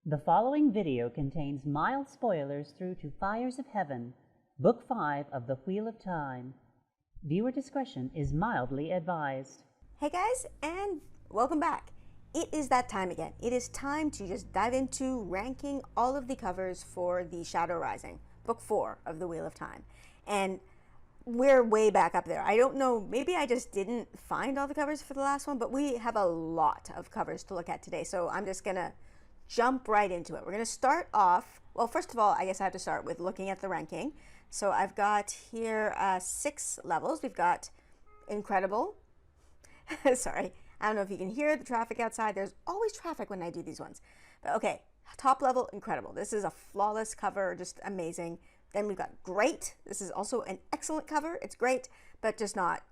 The following video contains mild spoilers through to Fires of Heaven, Book 5 of the Wheel of Time. Viewer discretion is mildly advised. Hey guys, and welcome back. It is that time again. It is time to just dive into ranking all of the covers for the Shadow Rising, Book 4 of the Wheel of Time. And we're way back up there. I don't know, maybe I just didn't find all the covers for the last one, but we have a lot of covers to look at today, so I'm just gonna jump right into it. We're gonna start off, well, first of all, I guess I have to start with looking at the ranking. So I've got here 6 levels. We've got Incredible. Sorry, I don't know if you can hear the traffic outside. There's always traffic when I do these ones. But okay, top level, Incredible. This is a flawless cover, just amazing. Then we've got Great. This is also an excellent cover. It's great, but just not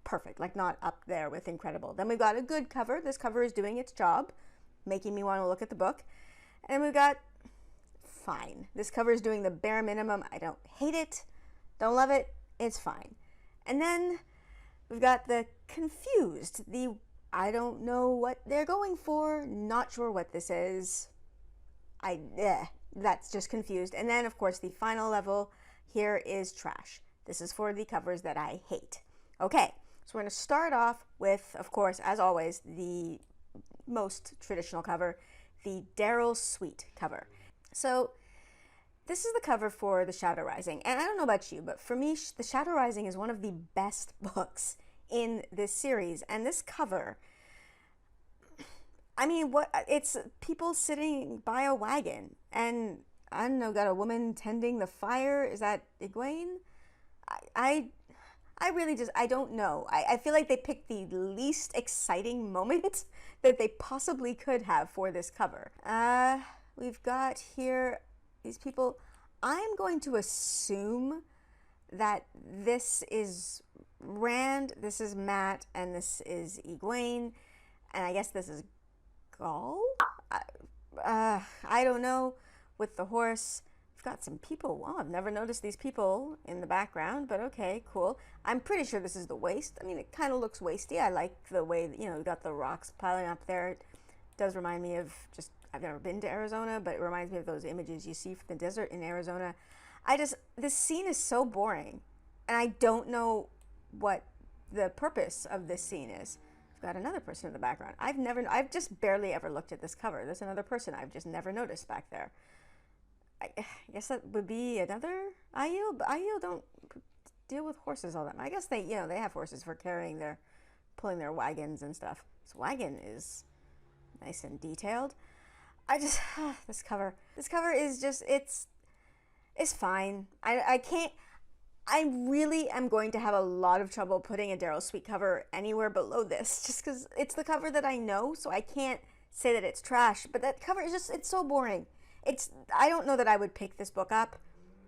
perfect, like not up there with Incredible. Then we've got a good cover. This cover is doing its job, making me want to look at the book. And we've got Fine. This cover is doing the bare minimum. I don't hate it, don't love it, it's fine. And then we've got the Confused, the I don't know what they're going for, not sure what this is. That's just Confused. And then of course the final level here is Trash. This is for the covers that I hate. Okay, so we're going to start off with, of course, as always, the most traditional cover, the Daryl Sweet cover. So this is the cover for The Shadow Rising, and I don't know about you, but for me, The Shadow Rising is one of the best books in this series. And this cover, I mean, it's people sitting by a wagon, and I don't know, got a woman tending the fire. Is that Egwene? I really just, I don't know. I feel like they picked the least exciting moment that they possibly could have for this cover. We've got here these people. I'm going to assume that this is Rand, this is Matt, and this is Egwene, and I guess this is Gaul? I don't know, with the horse. We've got some people. Wow, I've never noticed these people in the background, but okay, cool. I'm pretty sure this is the waist. I mean, it kind of looks waisty. I like the way, you know, we got the rocks piling up there. It does remind me of just, I've never been to Arizona, but it reminds me of those images you see from the desert in Arizona. This scene is so boring, and I don't know what the purpose of this scene is. We've got another person in the background. I've just barely ever looked at this cover. There's another person I've just never noticed back there. I guess that would be another Aiel, but Aiel don't deal with horses all that much. I guess they, you know, they have horses for pulling their wagons and stuff. This wagon is nice and detailed. This cover is just, it's fine. I really am going to have a lot of trouble putting a Daryl Sweet cover anywhere below this, just because it's the cover that I know, so I can't say that it's trash, but that cover is just, it's so boring. I don't know that I would pick this book up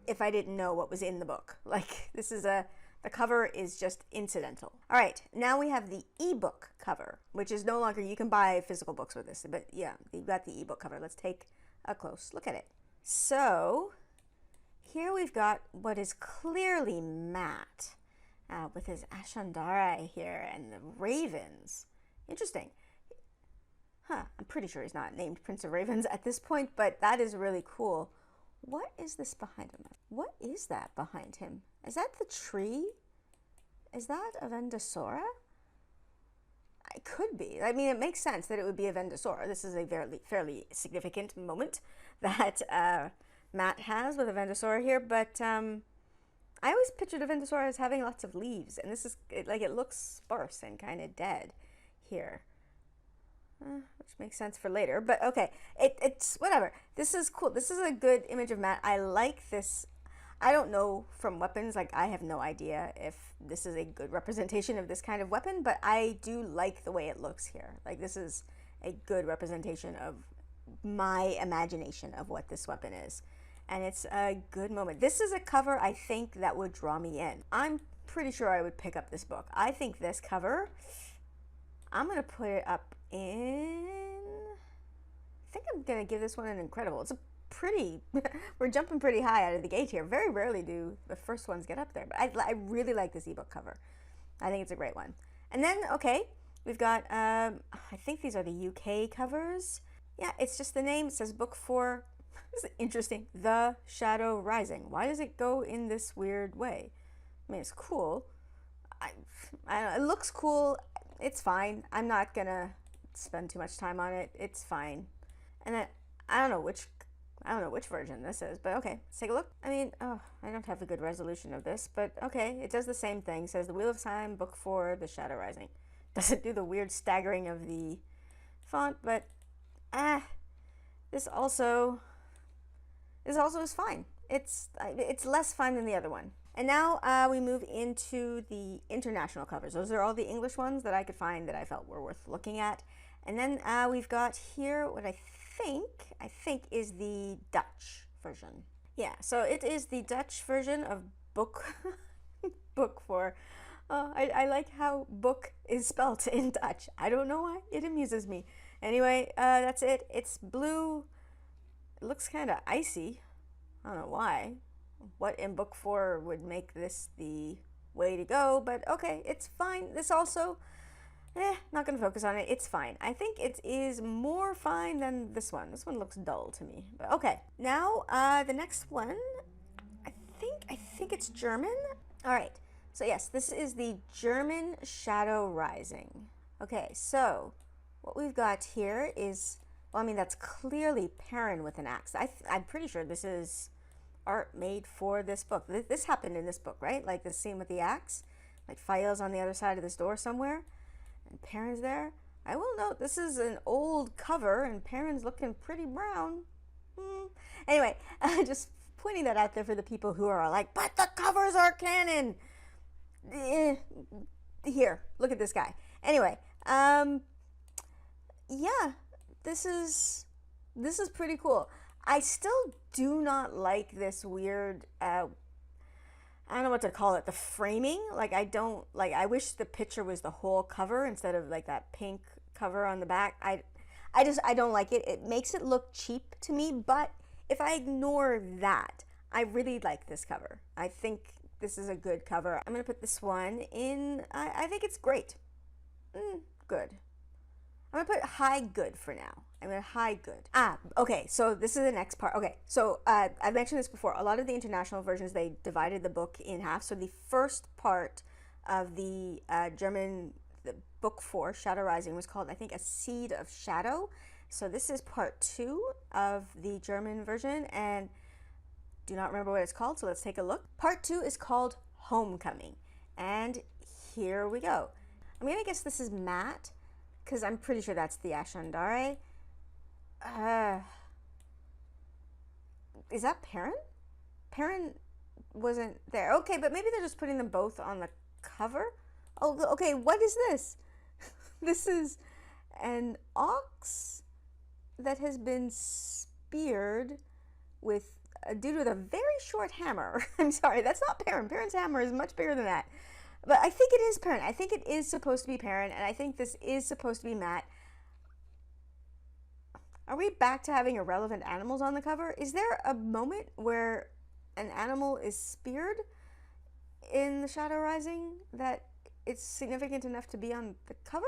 if I didn't know what was in the book. Like, the cover is just incidental. All right, now we have the ebook cover, which is no longer, you can buy physical books with this, but yeah, you've got the ebook cover. Let's take a close look at it. So here we've got what is clearly Matt with his Ashandara here and the ravens. Interesting. I'm pretty sure he's not named Prince of Ravens at this point, but that is really cool. What is this behind him? What is that behind him? Is that the tree? Is that a Vendosora? It could be. I mean, it makes sense that it would be a Vendosora. This is a fairly significant moment that Matt has with a Vendosora here, but I always pictured a Vendosora as having lots of leaves, and this is, it looks sparse and kind of dead here. Which makes sense for later, but okay, it's whatever. This is cool. This is a good image of Matt. I like this. I don't know from weapons, like I have no idea if this is a good representation of this kind of weapon, but I do like the way it looks here. Like, this is a good representation of my imagination of what this weapon is, and it's a good moment. This is a cover I think that would draw me in. I'm pretty sure I would pick up this book. I think this cover, I'm gonna put it up in, I think I'm gonna give this one an Incredible. It's a pretty, we're jumping pretty high out of the gate here. Very rarely do the first ones get up there, but I really like this ebook cover. I think it's a great one. And then, okay, we've got, I think these are the UK covers. Yeah, it's just the name. It says book 4. This is interesting. The Shadow Rising. Why does it go in this weird way? I mean, it's cool. I don't know, it looks cool. It's fine. I'm not gonna spend too much time on it. It's fine. And then I don't know which version this is, but okay, let's take a look. I mean, oh, I don't have a good resolution of this, but okay, it does the same thing. It says the Wheel of Time, book 4, The Shadow Rising. Doesn't do the weird staggering of the font, but this also is fine. It's less fun than the other one. And now we move into the international covers. Those are all the English ones that I could find that I felt were worth looking at. And then we've got here what I think is the Dutch version. Yeah, so it is the Dutch version of book 4. I like how book is spelt in Dutch. I don't know why. It amuses me. Anyway, that's it. It's blue. It looks kind of icy. I don't know why. What in book 4 would make this the way to go, but okay, it's fine. This also, not going to focus on it. It's fine. I think it is more fine than this one. This one looks dull to me, but okay. Now, the next one, I think it's German. All right. So yes, this is the German Shadow Rising. Okay, so what we've got here is, well, I mean, that's clearly Perrin with an axe. I'm pretty sure this is art made for this book. This happened in this book, right? Like the scene with the axe, like File's on the other side of this door somewhere, and Perrin's there. I will note this is an old cover, and Perrin's looking pretty brown. Anyway, just pointing that out there for the people who are like, but the covers are canon. Here, look at this guy. Anyway, yeah, this is pretty cool. I still do not like this weird, I don't know what to call it, the framing. Like, I wish the picture was the whole cover instead of like that pink cover on the back. I don't like it. It makes it look cheap to me, but if I ignore that, I really like this cover. I think this is a good cover. I'm gonna put this one in, I think it's great. Good. I'm gonna put high good for now. I'm gonna high good. Okay, so this is the next part. Okay, so I mentioned this before. A lot of the international versions, they divided the book in half. So the first part of the German, the book 4, Shadow Rising, was called, I think, A Seed of Shadow. So this is part 2 of the German version, and do not remember what it's called, so let's take a look. Part 2 is called Homecoming, and here we go. I'm gonna guess this is matte, because I'm pretty sure that's the Ascendare. Is that Perrin? Perrin wasn't there. Okay, but maybe they're just putting them both on the cover. Oh, okay, what is this? This is an ox that has been speared with due to a very short hammer. I'm sorry, that's not Perrin. Perrin's hammer is much bigger than that. But I think it is Perrin. I think it is supposed to be Perrin, and I think this is supposed to be matte. Are we back to having irrelevant animals on the cover? Is there a moment where an animal is speared in The Shadow Rising that it's significant enough to be on the cover?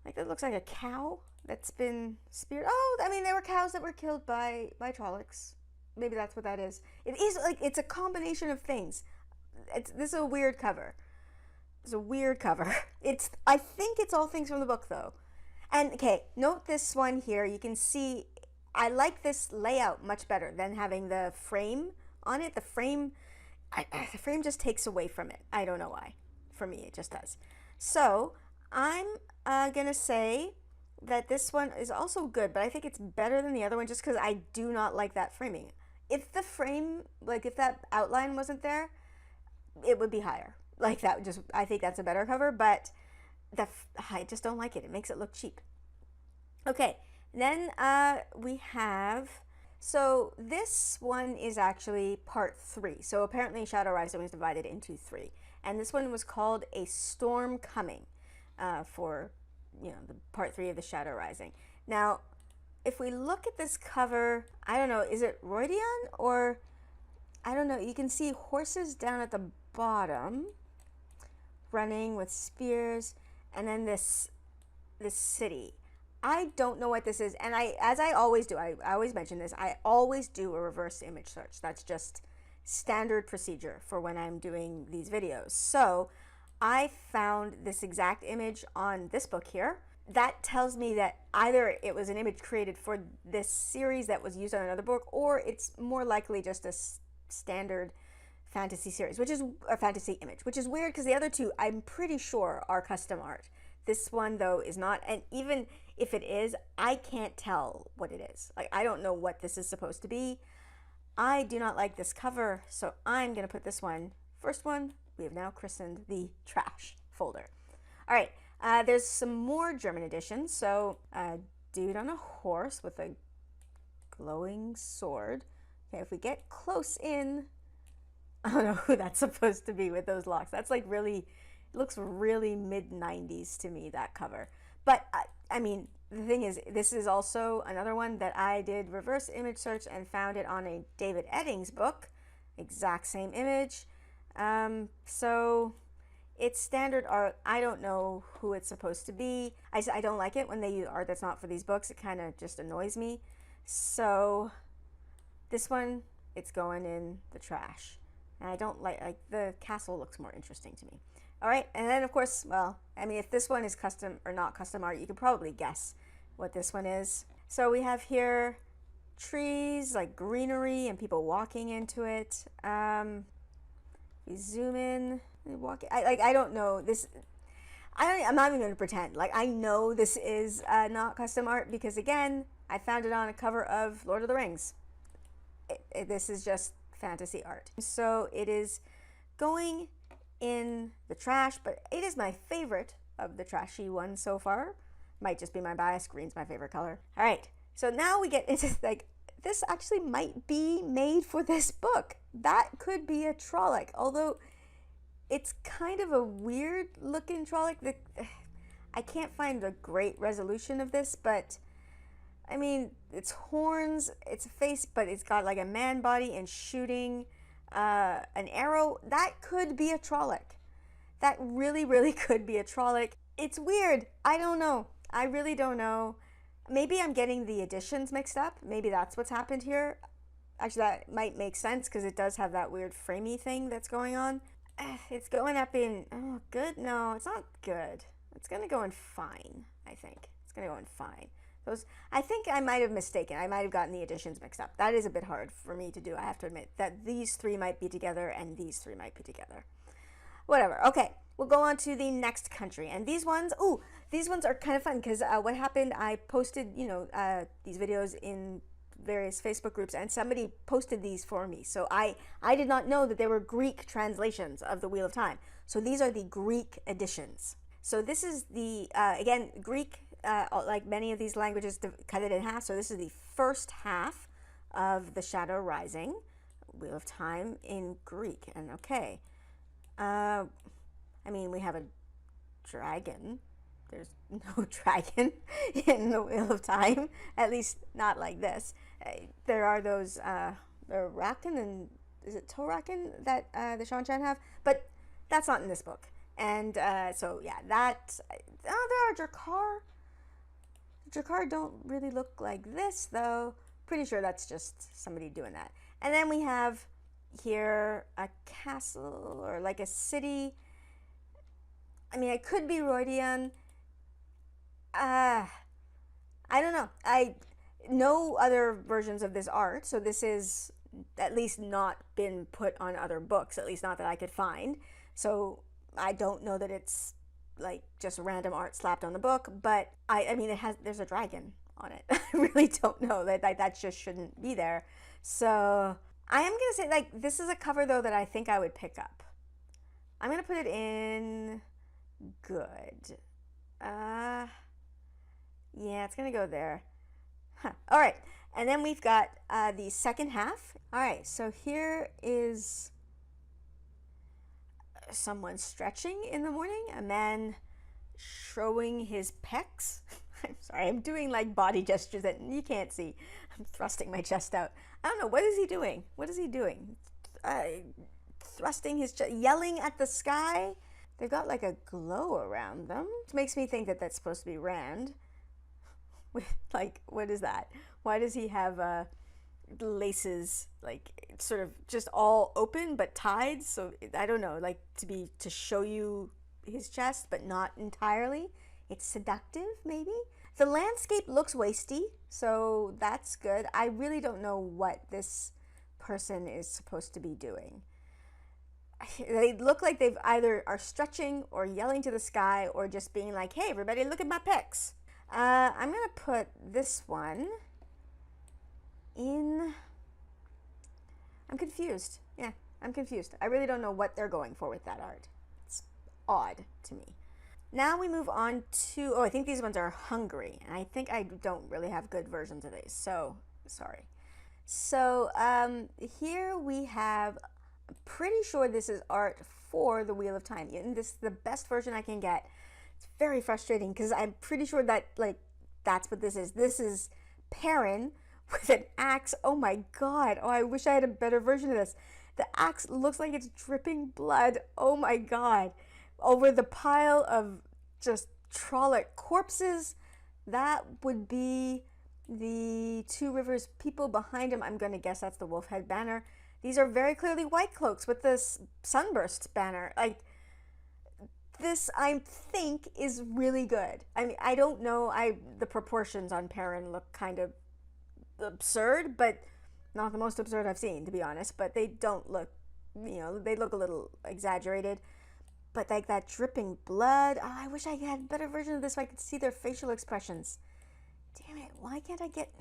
Like, it looks like a cow that's been speared. Oh, I mean, there were cows that were killed by Trollocs. Maybe that's what that is. It is like, it's a combination of things. This is a weird cover. It's a weird cover. I think it's all things from the book, though. And okay, note this one here. You can see I like this layout much better than having the frame on it. The frame just takes away from it. I don't know why. For me, it just does. So I'm gonna say that this one is also good, but I think it's better than the other one just because I do not like that framing. If the frame, like if that outline wasn't there, it would be higher. Like that would just, I think that's a better cover, but I just don't like it. It makes it look cheap. Okay, then we have, so this one is actually part 3. So apparently Shadow Rising was divided into 3. And this one was called A Storm Coming for, the part 3 of the Shadow Rising. Now, if we look at this cover, I don't know, is it Roydian or, I don't know, you can see horses down at the bottom running with spears, and then this city. I don't know what this is, and as I always do, I always mention this, I always do a reverse image search. That's just standard procedure for when I'm doing these videos. So I found this exact image on this book here. That tells me that either it was an image created for this series that was used on another book, or it's more likely just a standard fantasy series, which is a fantasy image, which is weird because the other two I'm pretty sure are custom art. This one though is not, and even if it is, I can't tell what it is. Like, I don't know what this is supposed to be. I do not like this cover, so I'm gonna put this one, first one, we have now christened the trash folder. All right, there's some more German editions. So a dude on a horse with a glowing sword. Okay, if we get close in, I don't know who that's supposed to be with those locks. That's like really, it looks really mid-90s to me, that cover. But I mean, the thing is, this is also another one that I did reverse image search and found it on a David Eddings book, exact same image. So it's standard art. I don't know who it's supposed to be. I don't like it when they use art that's not for these books. It kind of just annoys me. So this one, it's going in the trash. And I don't like the castle looks more interesting to me. All right, and then of course, well, I mean, if this one is custom or not custom art, you could probably guess what this one is. So we have here trees, like greenery, and people walking into it. We zoom in, we walk. I don't know this. I'm not even going to pretend. Like, I know this is not custom art because, again, I found it on a cover of Lord of the Rings. This is just fantasy art. So it is going in the trash, but it is my favorite of the trashy ones so far. Might just be my bias. Green's my favorite color. All right, so now we get into, like, this actually might be made for this book. That could be a Trolloc, although it's kind of a weird looking Trolloc. I can't find a great resolution of this, but I mean, it's horns, it's a face, but it's got like a man body and shooting an arrow. That could be a Trolloc. That really, really could be a Trolloc. It's weird. I don't know. I really don't know. Maybe I'm getting the editions mixed up. Maybe that's what's happened here. Actually, that might make sense because it does have that weird framey thing that's going on. It's going up in, oh, good? No, it's not good. It's going to go in fine, I think. It's going to go in fine. I think I might have mistaken. I might have gotten the editions mixed up. That is a bit hard for me to do. I have to admit that these three might be together and these three might be together. Whatever. Okay, we'll go on to the next country. And these ones, these ones are kind of fun because what happened, I posted, these videos in various Facebook groups and somebody posted these for me. So I did not know that they were Greek translations of the Wheel of Time. So these are the Greek editions. So this is the, again, Greek, like many of these languages, cut it in half. So this is the first half of The Shadow Rising, Wheel of Time in Greek. And okay, I mean, we have a dragon. There's no dragon in the Wheel of Time, at least not like this. There are those, the Raken and, is it Toraken that the Shanshan have? But that's not in this book. And so, yeah, that, there are Drakkar. Drakkar don't really look like this, though. Pretty sure that's just somebody doing that. And then we have here a castle or like a city. I mean, it could be Rhuidean. I don't know. No other versions of this art, so this is at least not been put on other books, at least not that I could find. So I don't know that it's like just random art slapped on the book, but I mean, there's a dragon on it. I really don't know that just shouldn't be there. So I am gonna say, like, this is a cover though that I think I would pick up. I'm gonna put it in good. Yeah, it's gonna go there. Huh. All right, and then we've got the second half. All right, so here is someone stretching in the morning, a man showing his pecs. I'm sorry, I'm doing like body gestures that you can't see. I'm thrusting my chest out. I don't know, what is he doing? What is he doing? Thrusting his chest, yelling at the sky. They've got like a glow around them. It makes me think that that's supposed to be Rand. with, like, what is that? Why does he have laces, like, sort of just all open but tied? So I don't know, like, to show you his chest, but not entirely. It's seductive, maybe. The landscape looks waisty, so that's good. I really don't know what this person is supposed to be doing. They look like they've either are stretching or yelling to the sky or just being like, hey, everybody, look at my pecs. I'm going to put this one in. I'm confused. Yeah, I'm confused. I really don't know what they're going for with that art. It's odd to me. Now we move on to, I think these ones are hungry, and I think I don't really have good versions of these, so sorry. So here we have, I'm pretty sure this is art for the Wheel of Time, and this is the best version I can get. It's very frustrating because I'm pretty sure that, like, that's what this is. This is Perrin with an axe. Oh my god. Oh, I wish I had a better version of this. The axe looks like it's dripping blood. Oh my god. Over the pile of just Trolloc corpses. That would be the Two Rivers people behind him. I'm going to guess that's the Wolfhead banner. These are very clearly White Cloaks with this Sunburst banner. Like, this, I think, is really good. I mean, I don't know. The proportions on Perrin look kind of absurd, but not the most absurd I've seen, to be honest. But they don't look, they look a little exaggerated. But like that dripping blood, I wish I had a better version of this so I could see their facial expressions. Damn it, why can't I get...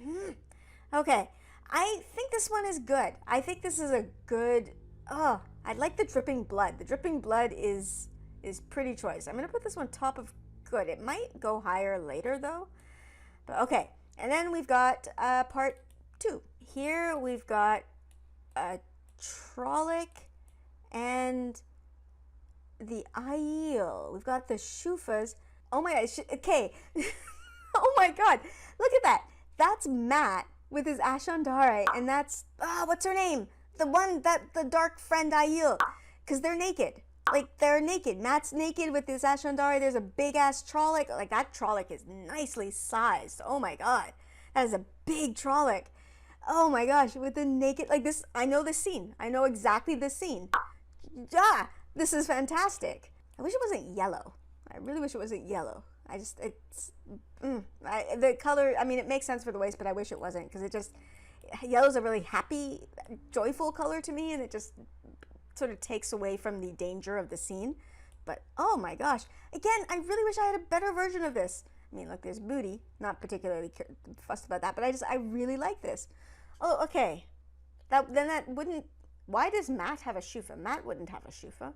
Okay, I think this one is good. I think this is a good... I like the dripping blood. The dripping blood is pretty choice. I'm going to put this one top of good. It might go higher later, though. But okay, and then we've got part 2. Here we've got Trolloc and the Aiel. We've got the Shufas. Oh my god, okay. Oh my god, look at that. That's Matt with his Ashandare, and that's, what's her name? The dark friend Aiel. Because they're naked. Like, they're naked. Matt's naked with his Ashandare. There's a big-ass Trolloc. Like, that Trolloc is nicely sized. Oh my god. That is a big Trolloc. Oh my gosh, with the naked, like this, I know this scene. I know exactly this scene. This is fantastic. I wish it wasn't yellow. I really wish it wasn't yellow. The color, I mean, it makes sense for the waist, but I wish it wasn't, because yellow's a really happy, joyful color to me, and it just sort of takes away from the danger of the scene. But, oh my gosh. Again, I really wish I had a better version of this. I mean, look, there's booty. Not particularly fussed about that, but I really like this. Oh, okay. That wouldn't... Why does Matt have a Shufa? Matt wouldn't have a Shufa.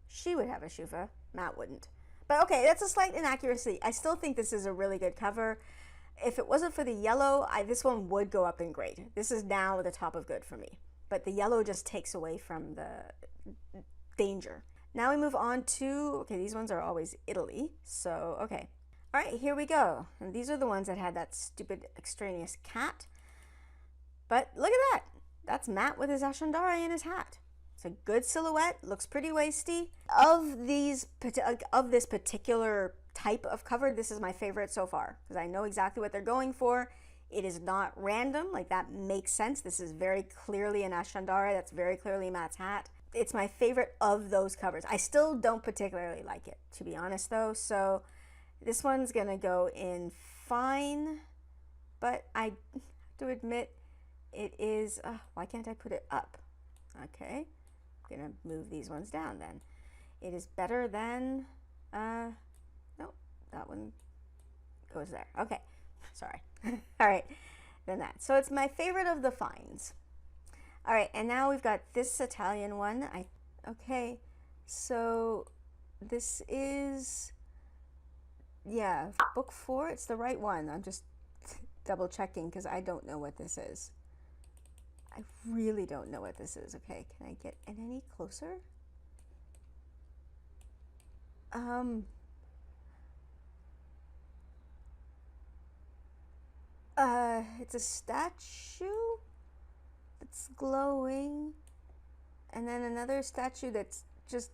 She would have a Shufa. Matt wouldn't. But okay, that's a slight inaccuracy. I still think this is a really good cover. If it wasn't for the yellow, this one would go up in grade. This is now the top of good for me. But the yellow just takes away from the danger. Now we move on to, okay, these ones are always Italy. So, okay. All right, here we go. And these are the ones that had that stupid extraneous cat. But look at that. That's Matt with his Ashandare and his hat. It's a good silhouette, looks pretty waisty. Of this particular type of cover, this is my favorite so far, because I know exactly what they're going for. It is not random, like that makes sense. This is very clearly an Ashandare, that's very clearly Matt's hat. It's my favorite of those covers. I still don't particularly like it, to be honest though, so this one's gonna go in fine, but I have to admit, it is, why can't I put it up? Okay, I'm gonna move these ones down then. It is better than, no, that one goes there. Okay, sorry. All right, then that. So it's my favorite of the fines. All right, and now we've got this Italian one. Okay, so this is, yeah, book 4. It's the right one. I'm just double checking because I don't know what this is. I really don't know what this is. Okay, can I get it any closer? It's a statue that's glowing, and then another statue that's just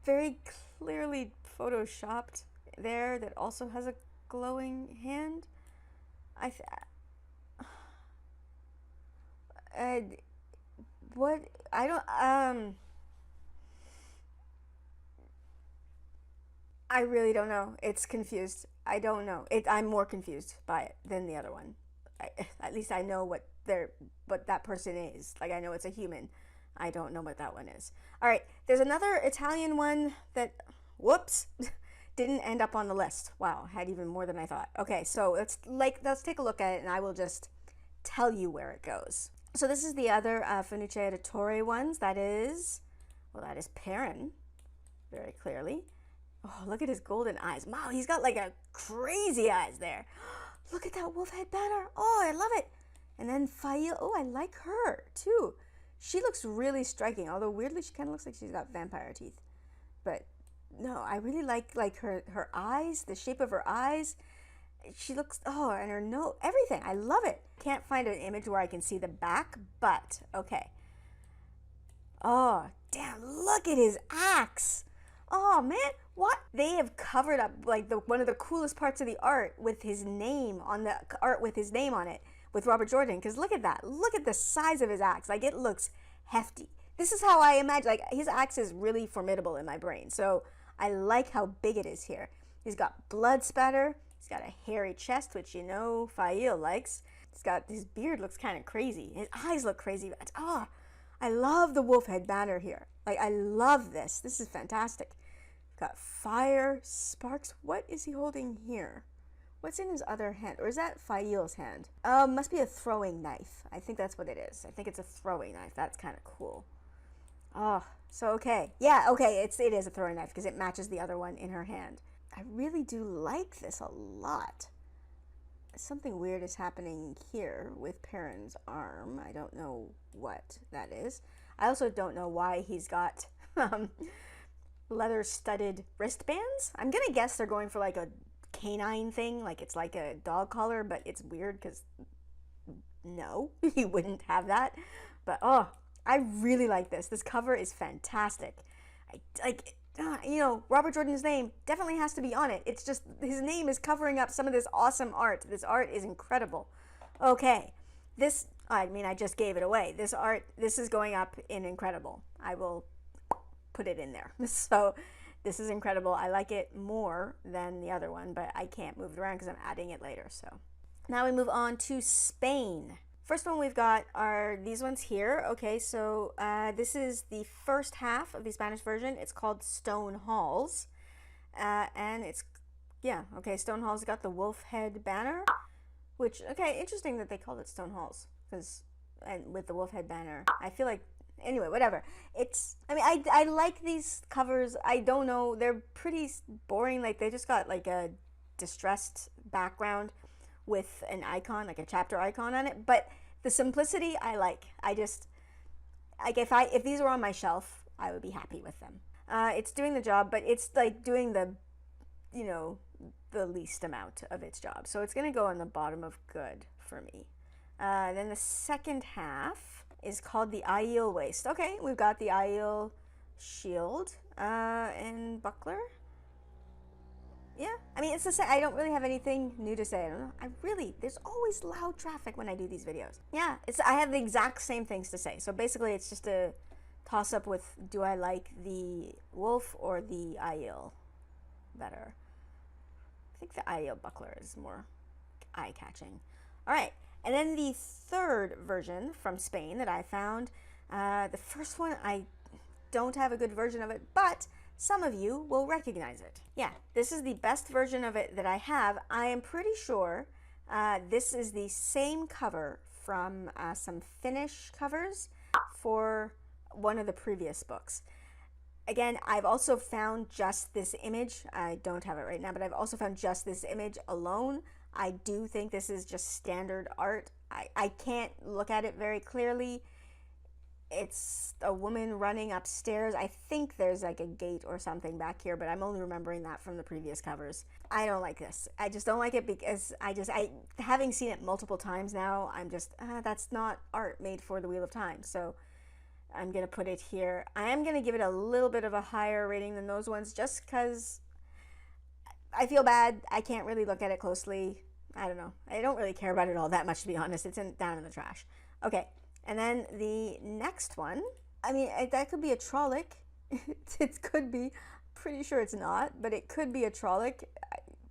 very clearly photoshopped there that also has a glowing hand. What? I don't, I really don't know. It's confused. I don't know. I'm more confused by it than the other one. At least I know what that person is. Like, I know it's a human. I don't know what that one is. All right, there's another Italian one that, whoops, didn't end up on the list. Wow, had even more than I thought. Okay, so let's take a look at it, and I will just tell you where it goes. So this is the other Fenice Editore ones. That is Perrin, very clearly. Oh, look at his golden eyes. Wow, he's got like a crazy eyes there. Look at that wolf head banner. Oh, I love it. And then Fail. Oh, I like her too. She looks really striking, although weirdly she kind of looks like she's got vampire teeth. But no, I really like her eyes, the shape of her eyes. She looks, oh, and her nose, everything. I love it. Can't find an image where I can see the back, but okay. Oh, damn, look at his axe. Oh man, what? They have covered up like one of the coolest parts of the art with his name on the art with his name on it with Robert Jordan. Because look at that. Look at the size of his axe. Like, it looks hefty. This is how I imagine. Like, his axe is really formidable in my brain. So I like how big it is here. He's got blood spatter. He's got a hairy chest, which you know Fail likes. His beard looks kind of crazy. His eyes look crazy. Oh, I love the wolf head banner here. Like, I love this. This is fantastic. Got fire, sparks. What is he holding here? What's in his other hand? Or is that Fail's hand? Must be a throwing knife. I think that's what it is. I think it's a throwing knife. That's kind of cool. Oh, so okay. Yeah, okay, it is a throwing knife because it matches the other one in her hand. I really do like this a lot. Something weird is happening here with Perrin's arm. I don't know what that is. I also don't know why he's got leather-studded wristbands. I'm gonna guess they're going for like a canine thing, like it's like a dog collar, but it's weird because no, he wouldn't have that. But oh, I really like this. This cover is fantastic. You know, Robert Jordan's name definitely has to be on it. It's just his name is covering up some of this awesome art. This art is incredible. Okay, I just gave it away. This is going up in incredible. I will put it in there. So this is incredible. I like it more than the other one, but I can't move it around because I'm adding it later. So now we move on to Spain. First one we've got are these ones here. Okay, so this is the first half of the Spanish version. It's called Stone Halls. And it's, yeah, okay, Stone Halls got the wolf head banner, which, okay, interesting that they called it Stone Halls, and with the wolf head banner. I feel like, anyway, whatever. I like these covers. I don't know, they're pretty boring. Like, they just got like a distressed background with an icon, like a chapter icon on it, but the simplicity I like. If these were on my shelf, I would be happy with them. It's doing the job, but it's like doing the least amount of its job. So it's gonna go on the bottom of good for me. Then the second half is called the Aiel Waist. Okay, we've got the Aiel shield and buckler. Yeah, I mean, it's the same. I don't really have anything new to say. I don't know. There's always loud traffic when I do these videos. Yeah, I have the exact same things to say. So basically, it's just a toss-up with, do I like the wolf or the Aiel better? I think the Aiel buckler is more eye-catching. All right, and then the third version from Spain that I found. The first one, I don't have a good version of it, but some of you will recognize it. Yeah, this is the best version of it that I have. I am pretty sure this is the same cover from some Finnish covers for one of the previous books. Again, I've also found just this image. I don't have it right now, but I've also found just this image alone. I do think this is just standard art. I can't look at it very clearly. It's a woman running upstairs. I think there's like a gate or something back here, but I'm only remembering that from the previous covers. I don't like this. I just don't like it because having seen it multiple times now, I'm just, that's not art made for the Wheel of Time. So I'm going to put it here. I am going to give it a little bit of a higher rating than those ones just because I feel bad. I can't really look at it closely. I don't know. I don't really care about it all that much, to be honest. It's down in the trash. Okay, and then the next one, I mean, that could be a Trolloc. It could be. Pretty sure it's not, but it could be a Trolloc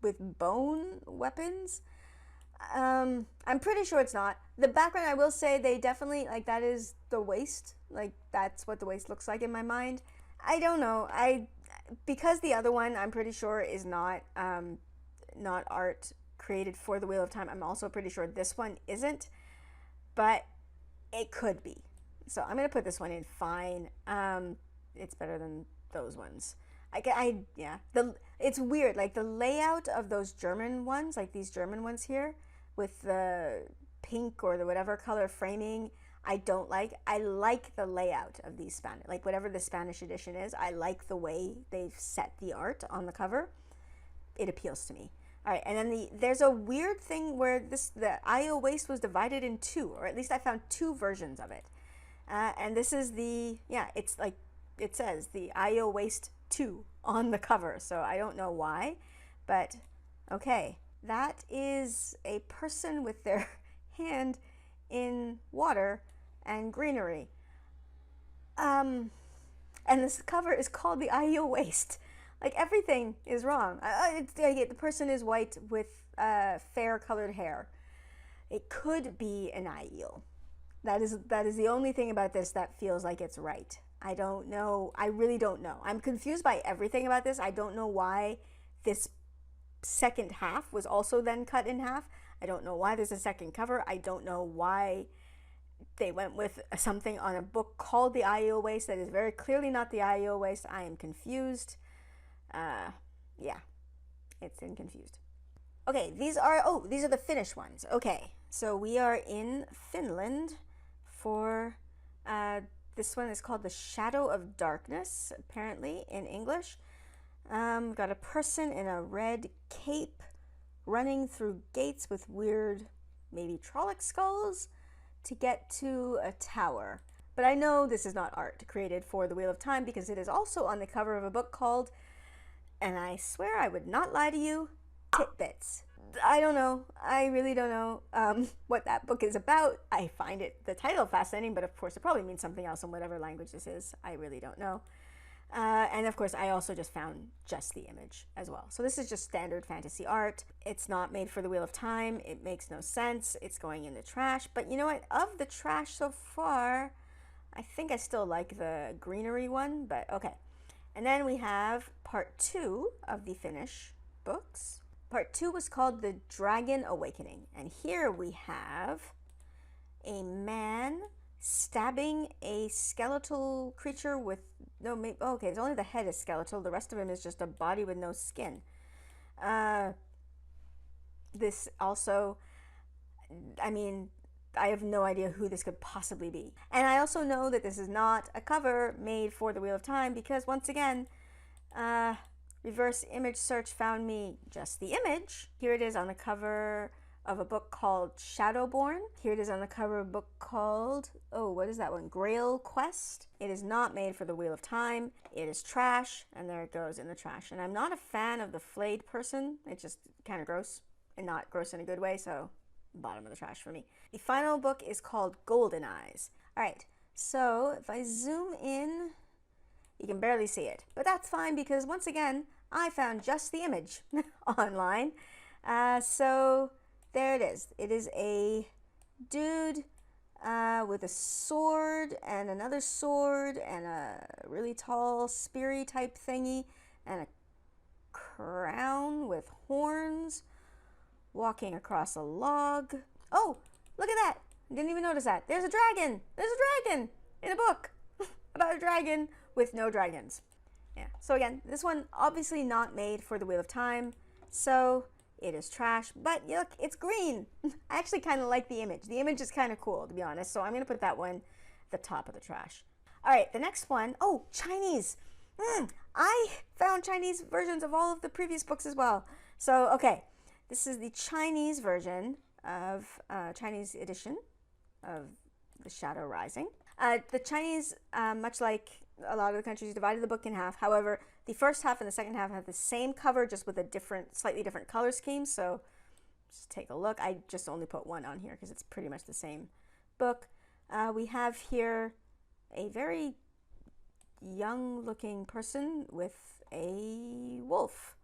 with bone weapons. I'm pretty sure it's not. The background, I will say, they definitely, like, that is the waist. Like, that's what the waist looks like in my mind. I don't know. Because the other one, I'm pretty sure, is not art created for the Wheel of Time. I'm also pretty sure this one isn't, but it could be. So I'm gonna put this one in fine. It's better than those ones. Yeah. It's weird. Like the layout of those German ones, like these German ones here, with the pink or the whatever color framing, I don't like. I like the layout of these Spanish, like whatever the Spanish edition is. I like the way they've set the art on the cover. It appeals to me. All right, and then there's a weird thing where the IO waist was divided in two, or at least I found two versions of it. And this is it's like it says the IO waist 2 on the cover, so I don't know why, but okay. That is a person with their hand in water and greenery. And this cover is called the IO waist. Like everything is wrong. The person is white with fair colored hair. It could be an Aiel. That is the only thing about this that feels like it's right. I don't know. I really don't know. I'm confused by everything about this. I don't know why this second half was also then cut in half. I don't know why there's a second cover. I don't know why they went with something on a book called the IO waist that is very clearly not the IO waist. I am confused. Yeah, it's confused. Okay, these are the Finnish ones. Okay, so we are in Finland for, this one is called The Shadow of Darkness, apparently, in English. We've got a person in a red cape running through gates with weird, maybe Trolloc skulls to get to a tower. But I know this is not art created for the Wheel of Time because it is also on the cover of a book called, and I swear I would not lie to you, Titbits. I don't know. I really don't know what that book is about. I find the title fascinating, but of course it probably means something else in whatever language this is. I really don't know. And of course I also just found just the image as well. So this is just standard fantasy art. It's not made for the Wheel of Time. It makes no sense. It's going in the trash. But you know what? Of the trash so far, I think I still like the greenery one, but okay. And then we have part 2 of the Finnish books. Part 2 was called The Dragon Awakening. And here we have a man stabbing a skeletal creature with okay, it's only the head is skeletal. The rest of him is just a body with no skin. This also, I mean, I have no idea who this could possibly be. And I also know that this is not a cover made for the Wheel of Time because once again, reverse image search found me just the image. Here it is on the cover of a book called Shadowborn. Here it is on the cover of a book called, what is that one? Grail Quest. It is not made for the Wheel of Time. It is trash, and there it goes in the trash. And I'm not a fan of the flayed person. It's just kind of gross, and not gross in a good way, so bottom of the trash for me. The final book is called Golden Eyes. All right, so if I zoom in, you can barely see it, but that's fine because once again, I found just the image online. So there it is. It is a dude with a sword and another sword and a really tall speary type thingy and a crown with horns walking across a log. Oh, look at that. I didn't even notice that. There's a dragon. There's a dragon in a book about a dragon with no dragons. Yeah, so again, this one obviously not made for the Wheel of Time, so it is trash, but look, it's green. I actually kind of like the image. The image is kind of cool, to be honest, so I'm going to put that one at the top of the trash. All right, the next one, Chinese. I found Chinese versions of all of the previous books as well. So, okay, this is the Chinese version of, Chinese edition of The Shadow Rising. The Chinese, much like a lot of the countries divided the book in half. However, the first half and the second half have the same cover, just with a slightly different color scheme. So just take a look. I just only put one on here because it's pretty much the same book. We have here a very young looking person with a wolf.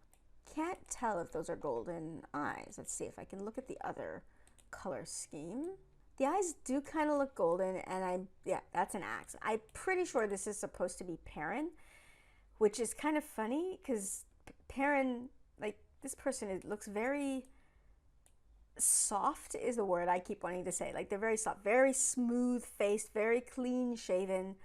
Can't tell if those are golden eyes. Let's see if I can look at the other color scheme. The eyes do kind of look golden, and yeah, that's an axe. I'm pretty sure this is supposed to be Perrin, which is kind of funny because Perrin, like this person, it looks very soft is the word I keep wanting to say. Like they're very soft, very smooth faced, very clean shaven,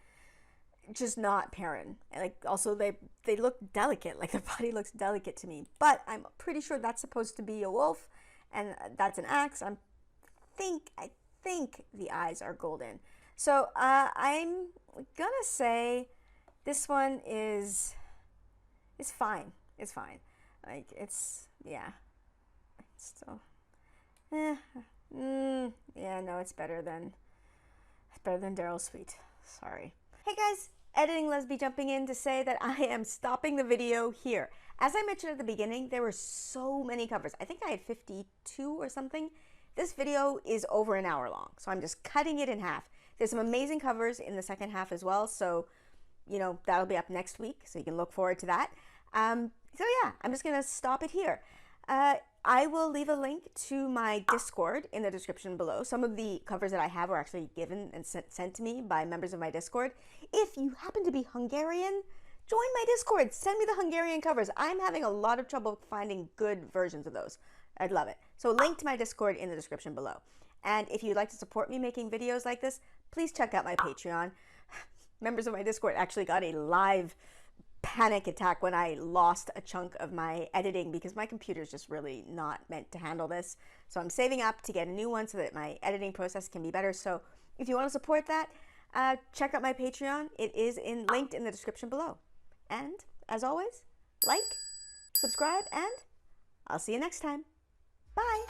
just not Perrin. Like also they look delicate, like their body looks delicate to me, but I'm pretty sure that's supposed to be a wolf and that's an axe. I think the eyes are golden. So I'm gonna say this one is fine. It's fine. Like it's, yeah, it's still, yeah, no, it's better than Daryl Sweet. Sorry. Hey guys, Editing Lesby jumping in to say that I am stopping the video here. As I mentioned at the beginning, there were so many covers. I think I had 52 or something. This video is over an hour long, so I'm just cutting it in half. There's some amazing covers in the second half as well, so, you know, that'll be up next week, so you can look forward to that. So yeah, I'm just gonna stop it here. I will leave a link to my Discord in the description below. Some of the covers that I have were actually given and sent to me by members of my Discord. If you happen to be Hungarian, join my Discord. Send me the Hungarian covers. I'm having a lot of trouble finding good versions of those. I'd love it. So link to my Discord in the description below. And if you'd like to support me making videos like this, please check out my Patreon. Members of my Discord actually got a live panic attack when I lost a chunk of my editing because my computer's just really not meant to handle this. So I'm saving up to get a new one so that my editing process can be better. So if you want to support that, check out my Patreon. It is linked in the description below. And as always, like, subscribe, and I'll see you next time. Bye!